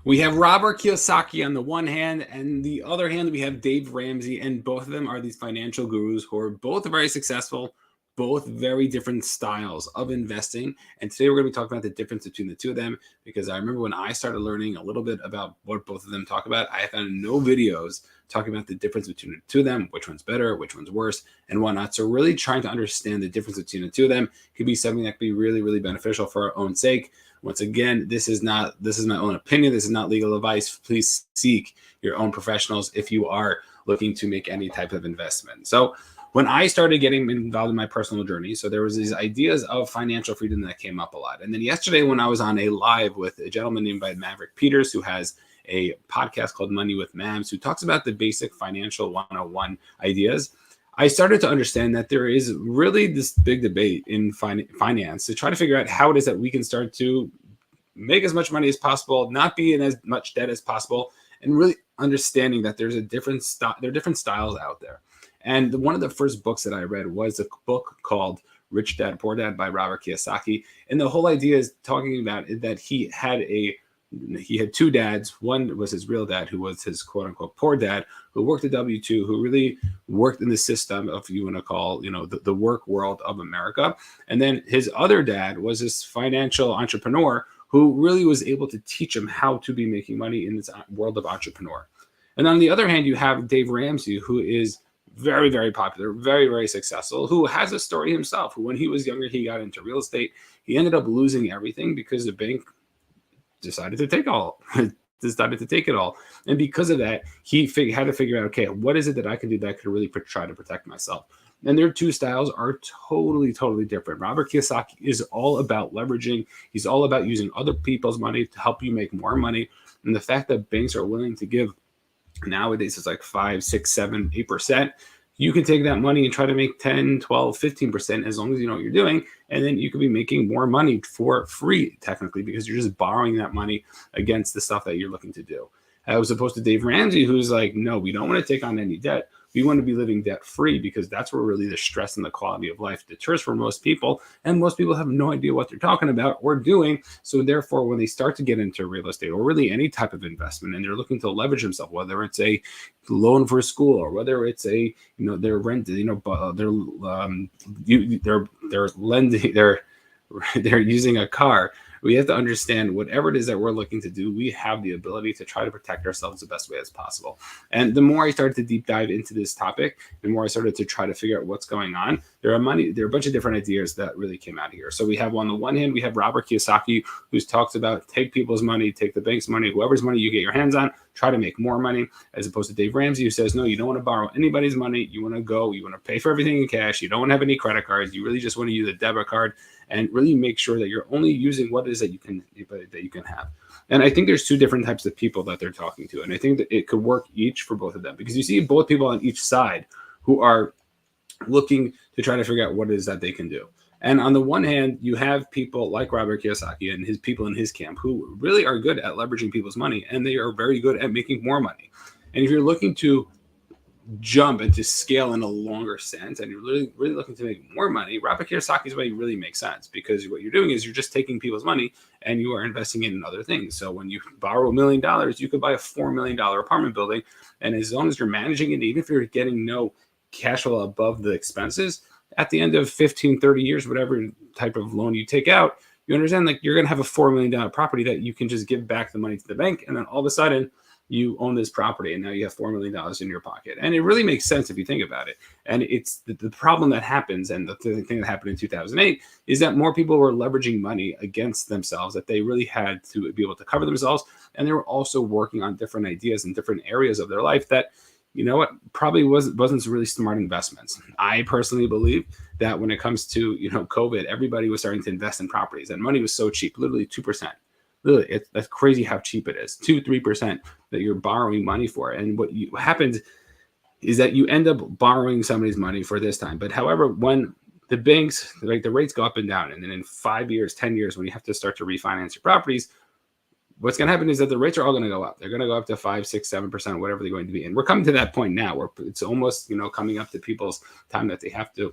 We have Robert Kiyosaki on the one hand, and the other hand, we have Dave Ramsey, and both of them are these financial gurus who are both very successful, both very different styles of investing. And today we're going to be talking about the difference between the two of them, because I remember when I started learning a little bit about what both of them talk about, I found no videos talking about the difference between the two of them, which one's better, which one's worse, and whatnot. So really trying to understand the difference between the two of them could be something that could be really, really beneficial for our own sake. Once again, this is my own opinion. This is not legal advice. Please seek your own professionals if you are looking to make any type of investment. So when I started getting involved in my personal journey, so there was these ideas of financial freedom that came up a lot. And then yesterday when I was on a live with a gentleman named by Maverick Peters, who has a podcast called Money with Mavs, who talks about the basic financial 101 ideas, I started to understand that there is really this big debate in finance to try to figure out how it is that we can start to make as much money as possible, not be in as much debt as possible, and really understanding that there's there are different styles out there. And one of the first books that I read was a book called Rich Dad, Poor Dad by Robert Kiyosaki. And the whole idea is talking about that he had two dads. One was his real dad, who was his quote unquote poor dad, who worked at W-2, who really worked in the system of, you want to call, the work world of America. And then his other dad was this financial entrepreneur who really was able to teach him how to be making money in this world of entrepreneur. And on the other hand, you have Dave Ramsey, who is very, very popular, very, very successful, who has a story himself, who when he was younger, he got into real estate. He ended up losing everything because the bank decided to take it all. And because of that, he had to figure out, okay, what is it that I can do that could really try to protect myself? And their two styles are totally, totally different. Robert Kiyosaki is all about leveraging. He's all about using other people's money to help you make more money. And the fact that banks are willing to give nowadays it's like 5, 6, 7, 8%. You can take that money and try to make 10, 12, 15% as long as you know what you're doing. And then you could be making more money for free, technically, because you're just borrowing that money against the stuff that you're looking to do. As opposed to Dave Ramsey, who's like, no, we don't want to take on any debt. We want to be living debt free, because that's where really the stress and the quality of life deters for most people. And most people have no idea what they're talking about or doing. So therefore, when they start to get into real estate or really any type of investment, and they're looking to leverage themselves, whether it's a loan for school or whether it's they're rented, they're lending, they're using a car. We have to understand whatever it is that we're looking to do, we have the ability to try to protect ourselves the best way as possible. And the more I started to deep dive into this topic, the more I started to try to figure out what's going on. There are a bunch of different ideas that really came out of here. So we have, on the one hand, we have Robert Kiyosaki, who talks about take people's money, take the bank's money, whoever's money you get your hands on, try to make more money, as opposed to Dave Ramsey, who says, no, you don't want to borrow anybody's money. You want to pay for everything in cash. You don't want to have any credit cards. You really just want to use a debit card, and really make sure that you're only using what it is that you can have. And I think there's two different types of people that they're talking to. And I think that it could work each for both of them, because you see both people on each side who are looking to try to figure out what it is that they can do. And on the one hand, you have people like Robert Kiyosaki and his people in his camp who really are good at leveraging people's money, and they are very good at making more money. And if you're looking to jump and to scale in a longer sense, and you're really looking to make more money, Robert Kiyosaki's way really makes sense, because what you're doing is you're just taking people's money and you are investing it in other things. So when you borrow $1 million, you could buy a $4 million apartment building. And as long as you're managing it, even if you're getting no cash flow above the expenses, at the end of 15, 30 years, whatever type of loan you take out, you understand like you're going to have a $4 million property that you can just give back the money to the bank. And then all of a sudden, you own this property, and now you have $4 million in your pocket. And it really makes sense if you think about it. And it's the problem that happens, and the thing that happened in 2008 is that more people were leveraging money against themselves, that they really had to be able to cover themselves. And they were also working on different ideas in different areas of their life that, probably wasn't really smart investments. I personally believe that when it comes to, COVID, everybody was starting to invest in properties, and money was so cheap, literally 2%. Literally, that's crazy how cheap it is. 2-3% that you're borrowing money for. And what happens is that you end up borrowing somebody's money for this time. But however, when the banks, like the rates go up and down, and then in 5 years, 10 years, when you have to start to refinance your properties, what's going to happen is that the rates are all going to go up. They're going to go up to 5, 6, 7%, whatever they're going to be. And we're coming to that point now where it's almost, coming up to people's time that they have to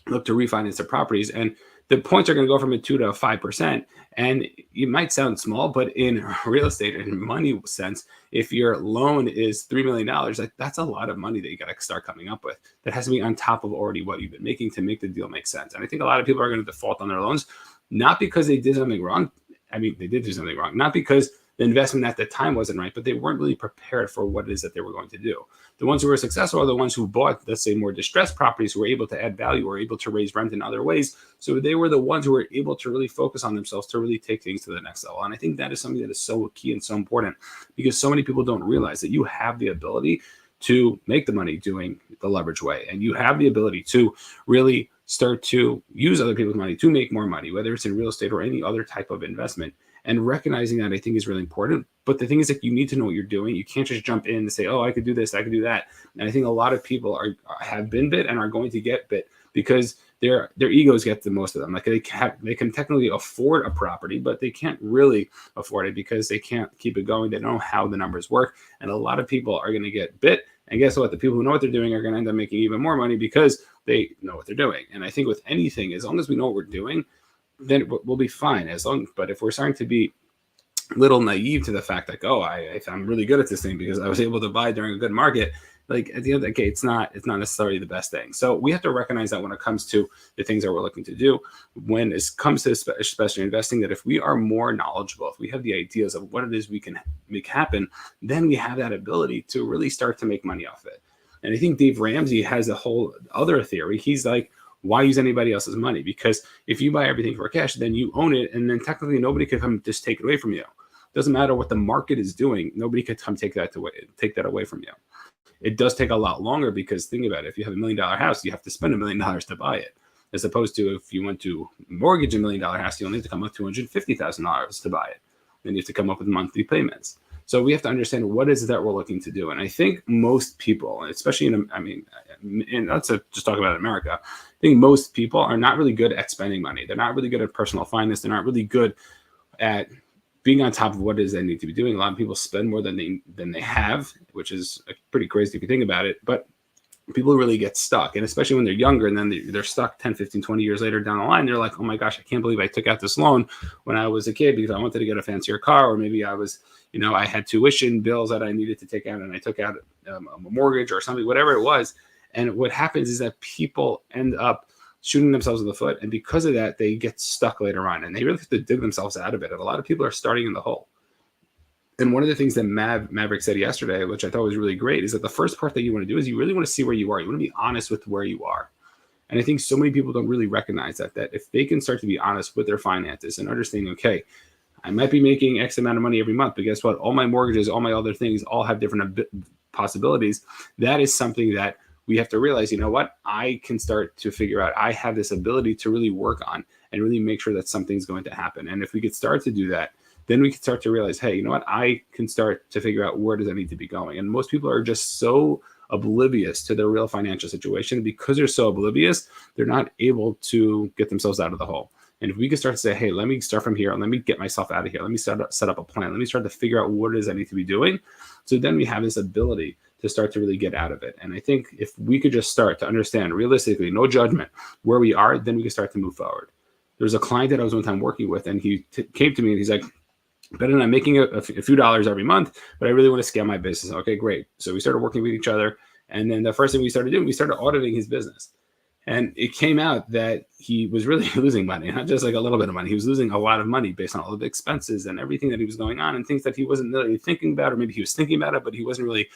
look to refinance their properties. And the points are going to go from a 2 to a 5%. And it might sound small, but in real estate and money sense, if your loan is $3 million, like that's a lot of money that you got to start coming up with. That has to be on top of already what you've been making to make the deal make sense. And I think a lot of people are going to default on their loans, not because they did something wrong. I mean, they did do something wrong, not because the investment at the time wasn't right, but they weren't really prepared for what it is that they were going to do. The ones who were successful are the ones who bought, let's say, more distressed properties, who were able to add value, or able to raise rent in other ways. So they were the ones who were able to really focus on themselves to really take things to the next level. And I think that is something that is so key and so important, because so many people don't realize that you have the ability to make the money doing the leverage way. And you have the ability to really start to use other people's money to make more money, whether it's in real estate or any other type of investment. And recognizing that, I think, is really important. But the thing is that you need to know what you're doing. You can't just jump in and say, oh, I could do this, I could do that. And I think a lot of people have been bit and are going to get bit because their egos get the most of them. Like they can technically afford a property, but they can't really afford it because they can't keep it going. They don't know how the numbers work. And a lot of people are going to get bit. And guess what? The people who know what they're doing are going to end up making even more money because they know what they're doing. And I think with anything, as long as we know what we're doing, then we'll be fine. But if we're starting to be a little naive to the fact that, oh, I'm really good at this thing because I was able to buy during a good market, like at the end of the day, it's not necessarily the best thing. So we have to recognize that when it comes to the things that we're looking to do, when it comes to especially investing, that if we are more knowledgeable, if we have the ideas of what it is we can make happen, then we have that ability to really start to make money off it. And I think Dave Ramsey has a whole other theory. He's like, why use anybody else's money? Because if you buy everything for cash, then you own it. And then technically nobody could come just take it away from you. It doesn't matter what the market is doing. Nobody could come take that away from you. It does take a lot longer because think about it. If you have $1 million house, you have to spend $1 million to buy it. As opposed to if you want to mortgage $1 million house, you'll need to come up with $250,000 to buy it. Then you have to come up with monthly payments. So we have to understand what is it that we're looking to do. And I think most people, especially and let's just talk about America, I think most people are not really good at spending money. They're not really good at personal finance. They're not really good at being on top of what it is they need to be doing. A lot of people spend more than they have, which is pretty crazy if you think about it. But people really get stuck, and especially when they're younger, and then they're stuck 10, 15, 20 years later down the line. They're like, oh my gosh, I can't believe I took out this loan when I was a kid because I wanted to get a fancier car, or maybe I was, I had tuition bills that I needed to take out and I took out a mortgage or something, whatever it was. And what happens is that people end up shooting themselves in the foot. And because of that, they get stuck later on, and they really have to dig themselves out of it. And a lot of people are starting in the hole. And one of the things that Maverick said yesterday, which I thought was really great, is that the first part that you want to do is you really want to see where you are. You want to be honest with where you are. And I think so many people don't really recognize that if they can start to be honest with their finances and understanding, okay, I might be making X amount of money every month, but guess what? All my mortgages, all my other things, all have different possibilities. That is something that we have to realize, I can start to figure out, I have this ability to really work on and really make sure that something's going to happen. And if we could start to do that, then we can start to realize, hey, I can start to figure out where does I need to be going. And most people are just so oblivious to their real financial situation. Because they're so oblivious, they're not able to get themselves out of the hole. And if we can start to say, hey, let me start from here, and let me get myself out of here. Let me set up a plan. Let me start to figure out what it is I need to be doing. So then we have this ability to start to really get out of it. And I think if we could just start to understand realistically, no judgment, where we are, then we can start to move forward. There's a client that I was one time working with, and he came to me and he's like, Ben and I'm making a few dollars every month, but I really want to scale my business. Okay, great. So we started working with each other. And then the first thing we started doing, we started auditing his business. And it came out that he was really losing money, not just like a little bit of money. He was losing a lot of money based on all of the expenses and everything that he was going on, and things that he wasn't really thinking about, or maybe he was thinking about it, but he wasn't really,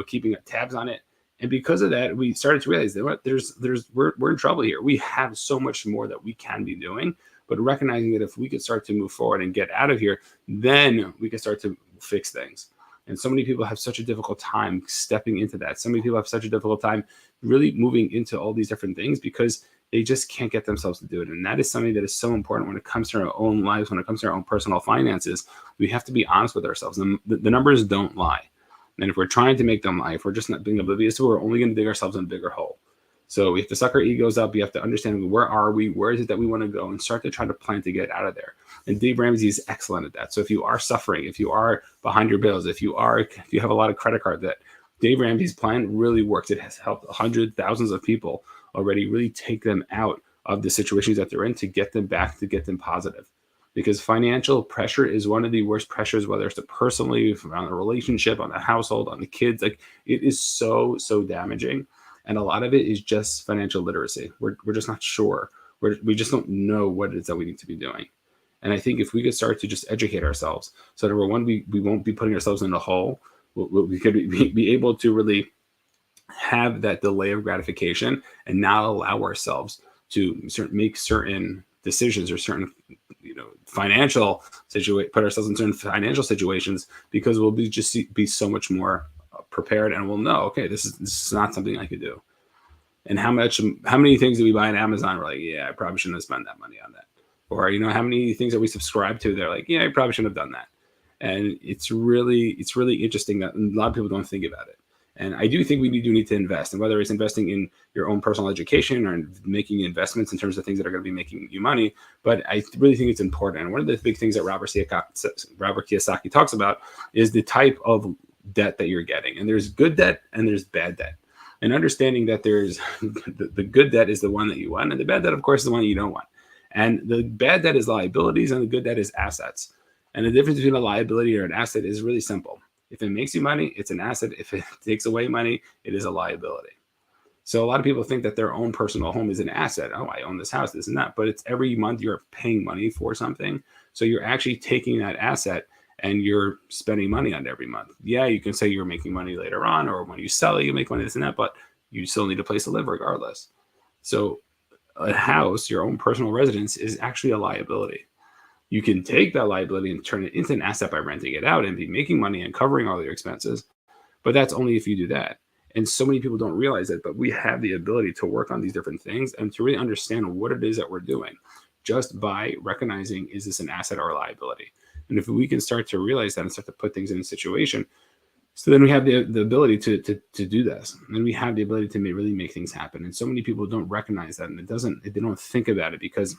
keeping tabs on it. And because of that, we started to realize that we're in trouble here. We have so much more that we can be doing, but recognizing that if we could start to move forward and get out of here, then we can start to fix things. And so many people have such a difficult time stepping into that. So many people have such a difficult time really moving into all these different things because they just can't get themselves to do it. And that is something that is so important when it comes to our own lives, when it comes to our own personal finances. We have to be honest with ourselves. And the numbers don't lie. And if we're trying to make them lie, if we're just not being oblivious to it, we're only going to dig ourselves in a bigger hole. So we have to suck our egos up. We have to understand, where are we? Where is it that we want to go? And start to try to plan to get out of there. And Dave Ramsey is excellent at that. So if you are suffering, if you are behind your bills, if you have a lot of credit card debt, Dave Ramsey's plan really works. It has helped hundreds, thousands of people already really take them out of the situations that they're in to get them back, to get them positive. Because financial pressure is one of the worst pressures, whether it's personally, on the relationship, on the household, on the kids. Like, it is so, so damaging. And a lot of it is just financial literacy. We're just not sure. We just don't know what it is that we need to be doing. And I think if we could start to just educate ourselves, so number one, we won't be putting ourselves in a hole. We could be able to really have that delay of gratification and not allow ourselves to make certain decisions or certain financial put ourselves in certain financial situations, because we'll be so much more prepared, and we'll know, okay, this is not something I could do. And how many things do we buy on Amazon? We're like, yeah, I probably shouldn't have spent that money on that. Or how many things that we subscribe to, they're like, yeah, I probably shouldn't have done that. And it's really interesting that a lot of people don't think about it. And I do think we do need to invest, and whether it's investing in your own personal education or making investments in terms of things that are going to be making you money. But I really think it's important. And one of the big things that Robert Kiyosaki talks about is the type of debt that you're getting. And there's good debt and there's bad debt. And understanding that there's the good debt is the one that you want, and the bad debt, of course, is the one you don't want. And the bad debt is liabilities, and the good debt is assets. And the difference between a liability or an asset is really simple. If it makes you money, it's an asset. If it takes away money, it is a liability. So a lot of people think that their own personal home is an asset. Oh, I own this house, this and that. But it's every month you're paying money for something. So you're actually taking that asset and you're spending money on it every month. Yeah, you can say you're making money later on, or when you sell it, you make money, this and that, but you still need a place to live regardless. So a house, your own personal residence, is actually a liability. You can take that liability and turn it into an asset by renting it out and be making money and covering all your expenses. But that's only if you do that. And so many people don't realize that, but we have the ability to work on these different things and to really understand what it is that we're doing just by recognizing, is this an asset or a liability? And if we can start to realize that and start to put things in a situation, so then we have the ability to do this, and we have the ability to really make things happen. And so many people don't recognize that, and they don't think about it, because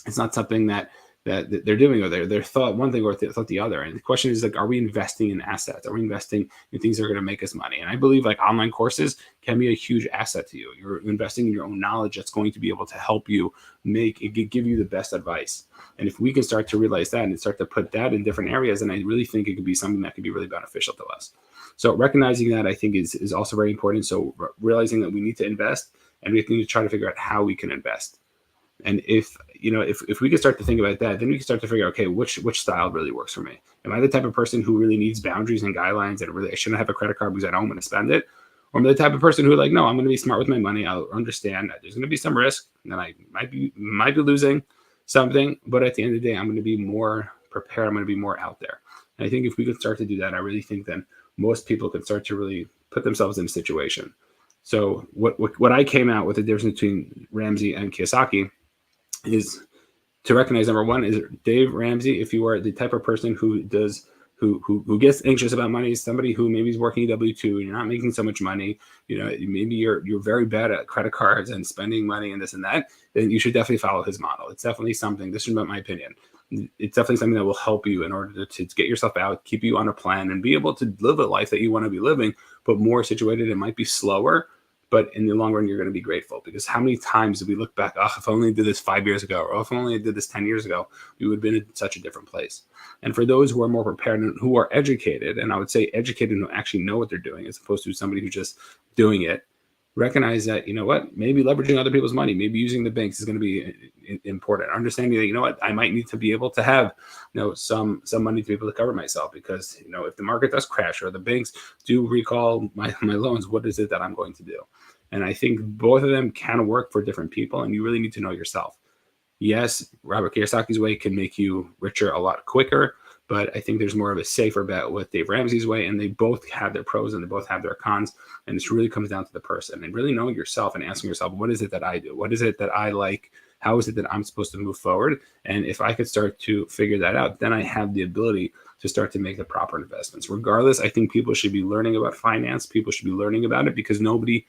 it's not something that they're doing, or they're thought one thing or thought the other. And the question is, like, are we investing in assets? Are we investing in things that are going to make us money? And I believe like online courses can be a huge asset to you. You're investing in your own knowledge that's going to be able to help you give you the best advice. And if we can start to realize that and start to put that in different areas, then I really think it could be something that could be really beneficial to us. So recognizing that, I think, is also very important. So realizing that we need to invest, and we need to try to figure out how we can invest. And if we could start to think about that, then we can start to figure out, okay, which style really works for me. Am I the type of person who really needs boundaries and guidelines, and really I shouldn't have a credit card because I don't want to spend it? Or am I the type of person who, like, no, I'm going to be smart with my money. I'll understand that there's going to be some risk, and that I might be losing something, but at the end of the day, I'm going to be more prepared. I'm going to be more out there. And I think if we could start to do that, I really think then most people could start to really put themselves in a situation. So what I came out with, the difference between Ramsey and Kiyosaki, is to recognize, number one, is Dave Ramsey, if you are the type of person who gets anxious about money, somebody who maybe is working W-2 and you're not making so much money, maybe you're very bad at credit cards and spending money and this and that, then you should definitely follow his model. It's definitely something, this is about my opinion, it's definitely something that will help you in order to get yourself out, keep you on a plan, and be able to live a life that you want to be living, but more situated. It might be slower, but in the long run, you're going to be grateful. Because how many times do we look back, if I only did this 5 years ago, or if I only did this 10 years ago, we would have been in such a different place. And for those who are more prepared and who are educated, and I would say educated and who actually know what they're doing, as opposed to somebody who's just doing it, recognize that, maybe leveraging other people's money, maybe using the banks is going to be important. Understanding that, I might need to be able to have, some money to be able to cover myself, because, if the market does crash or the banks do recall my loans, what is it that I'm going to do? And I think both of them can work for different people, and you really need to know yourself. Yes, Robert Kiyosaki's way can make you richer a lot quicker, but I think there's more of a safer bet with Dave Ramsey's way, and they both have their pros and they both have their cons. And this really comes down to the person and really knowing yourself and asking yourself, what is it that I do? What is it that I like? How is it that I'm supposed to move forward? And if I could start to figure that out, then I have the ability to start to make the proper investments. Regardless, I think people should be learning about finance. People should be learning about it, because nobody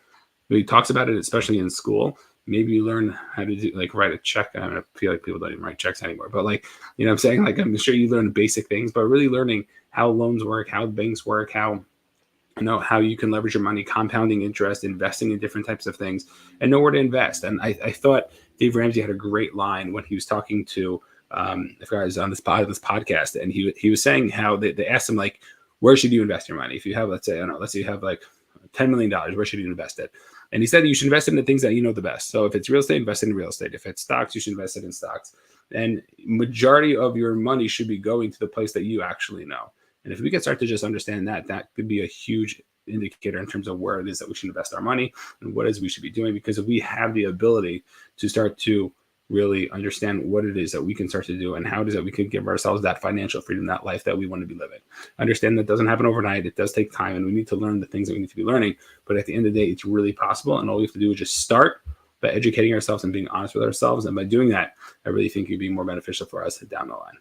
really talks about it, especially in school. Maybe you learn how to do, like, write a check. I don't feel like people don't even write checks anymore, but I'm saying, like, I'm sure you learn basic things, but really learning how loans work, how banks work, how you can leverage your money, compounding interest, investing in different types of things, and know where to invest. And I thought Dave Ramsey had a great line when he was talking to, I forgot, it was on this podcast, and he was saying how they asked him, like, where should you invest your money? If you have, let's say, I don't know, let's say you have like $10 million, where should you invest it? And he said you should invest it in the things that you know the best. So if it's real estate, invest it in real estate. If it's stocks, you should invest it in stocks. And majority of your money should be going to the place that you actually know. And if we can start to just understand that, that could be a huge indicator in terms of where it is that we should invest our money and what it is we should be doing. Because if we have the ability to start to really understand what it is that we can start to do and how it is that we can give ourselves that financial freedom, that life that we want to be living. Understand that doesn't happen overnight. It does take time, and we need to learn the things that we need to be learning. But at the end of the day, it's really possible. And all we have to do is just start by educating ourselves and being honest with ourselves. And by doing that, I really think it'd be more beneficial for us down the line.